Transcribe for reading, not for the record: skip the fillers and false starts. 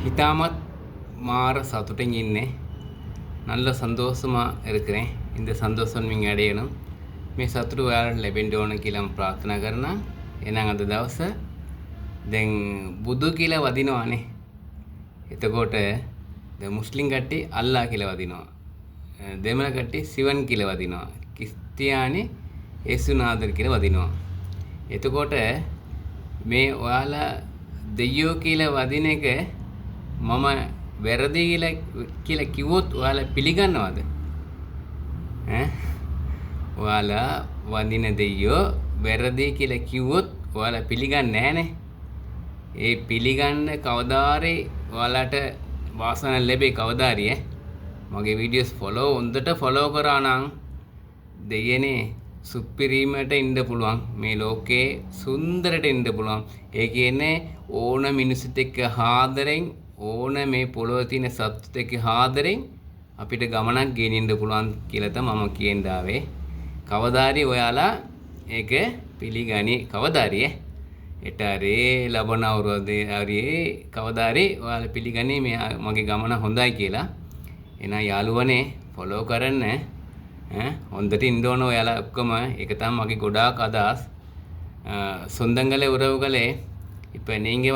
இதாமத் மாற சத்துட்டன் ඉන්නේ நல்ல සන්තෝෂமா இருக்கிறேன். இந்த சந்தோஷம் நீங்க அடையணும். මේ සතුට ඔයාලට ලැබෙන්න ඕන කියලා මම ප්‍රාර්ථනා කරනවා. එහෙනම් අද දවස දැන් බුදු කියලා වදිනවානේ. එතකොට දැන් මුස්ලිම් කට්ටිය අල්ලා කියලා වදිනවා. දෙමළ කට්ටිය සිවන් කියලා වදිනවා. ක්‍රිස්තියානි යේසුනාදර් කියලා වදිනවා. එතකොට මේ ඔයාලා දෙයියෝ කියලා වදින එක මම වැරදි කියලා කිව්වොත් ඔයාලා පිළිගන්නවද? ඔයාලා වඳින දෙයියෝ වැරදි කියලා කිව්වොත් ඔයාලා පිළිගන්නේ නැහනේ. ඒ පිළිගන්න කවදාරේ ඔයාලට වාසනාව ලැබේ කවදාරි මගේ වීඩියෝස් හොඳට ෆලෝ කරා නම් දෙයනේ සුපිරීමට ඉන්න පුළුවන්. මේ ලෝකේ සුන්දරට ඉන්න පුළුවන්. ඒ කියන්නේ ඕන මිනිස්සුත් එක්ක ආදරෙන් ඕන මේ පොළොවේ තියෙන සත්ත්වත් එක්ක ආදරෙන් අපිට ගමනක් ගෙනින්න පුළුවන් කියලා තමයි මම කියන්නේ. කවදාරි ඔයාලා ඒක පිළිගනි කවදාරි එටරේ ලබන අවුරුද්දේ හරි කවදාරි ඔයාලා පිළිගන්නේ මගේ ගමන හොඳයි කියලා. එහෙනම් යාළුවනේ ෆලෝ කරන්න හොඳට ඉන්න ඕන ඔයාලා ඔක්කොම. ඒක තමයි මගේ ගොඩාක් අදහස්. சொந்தங்களே உறவுகளே இப்போ நீங்கள்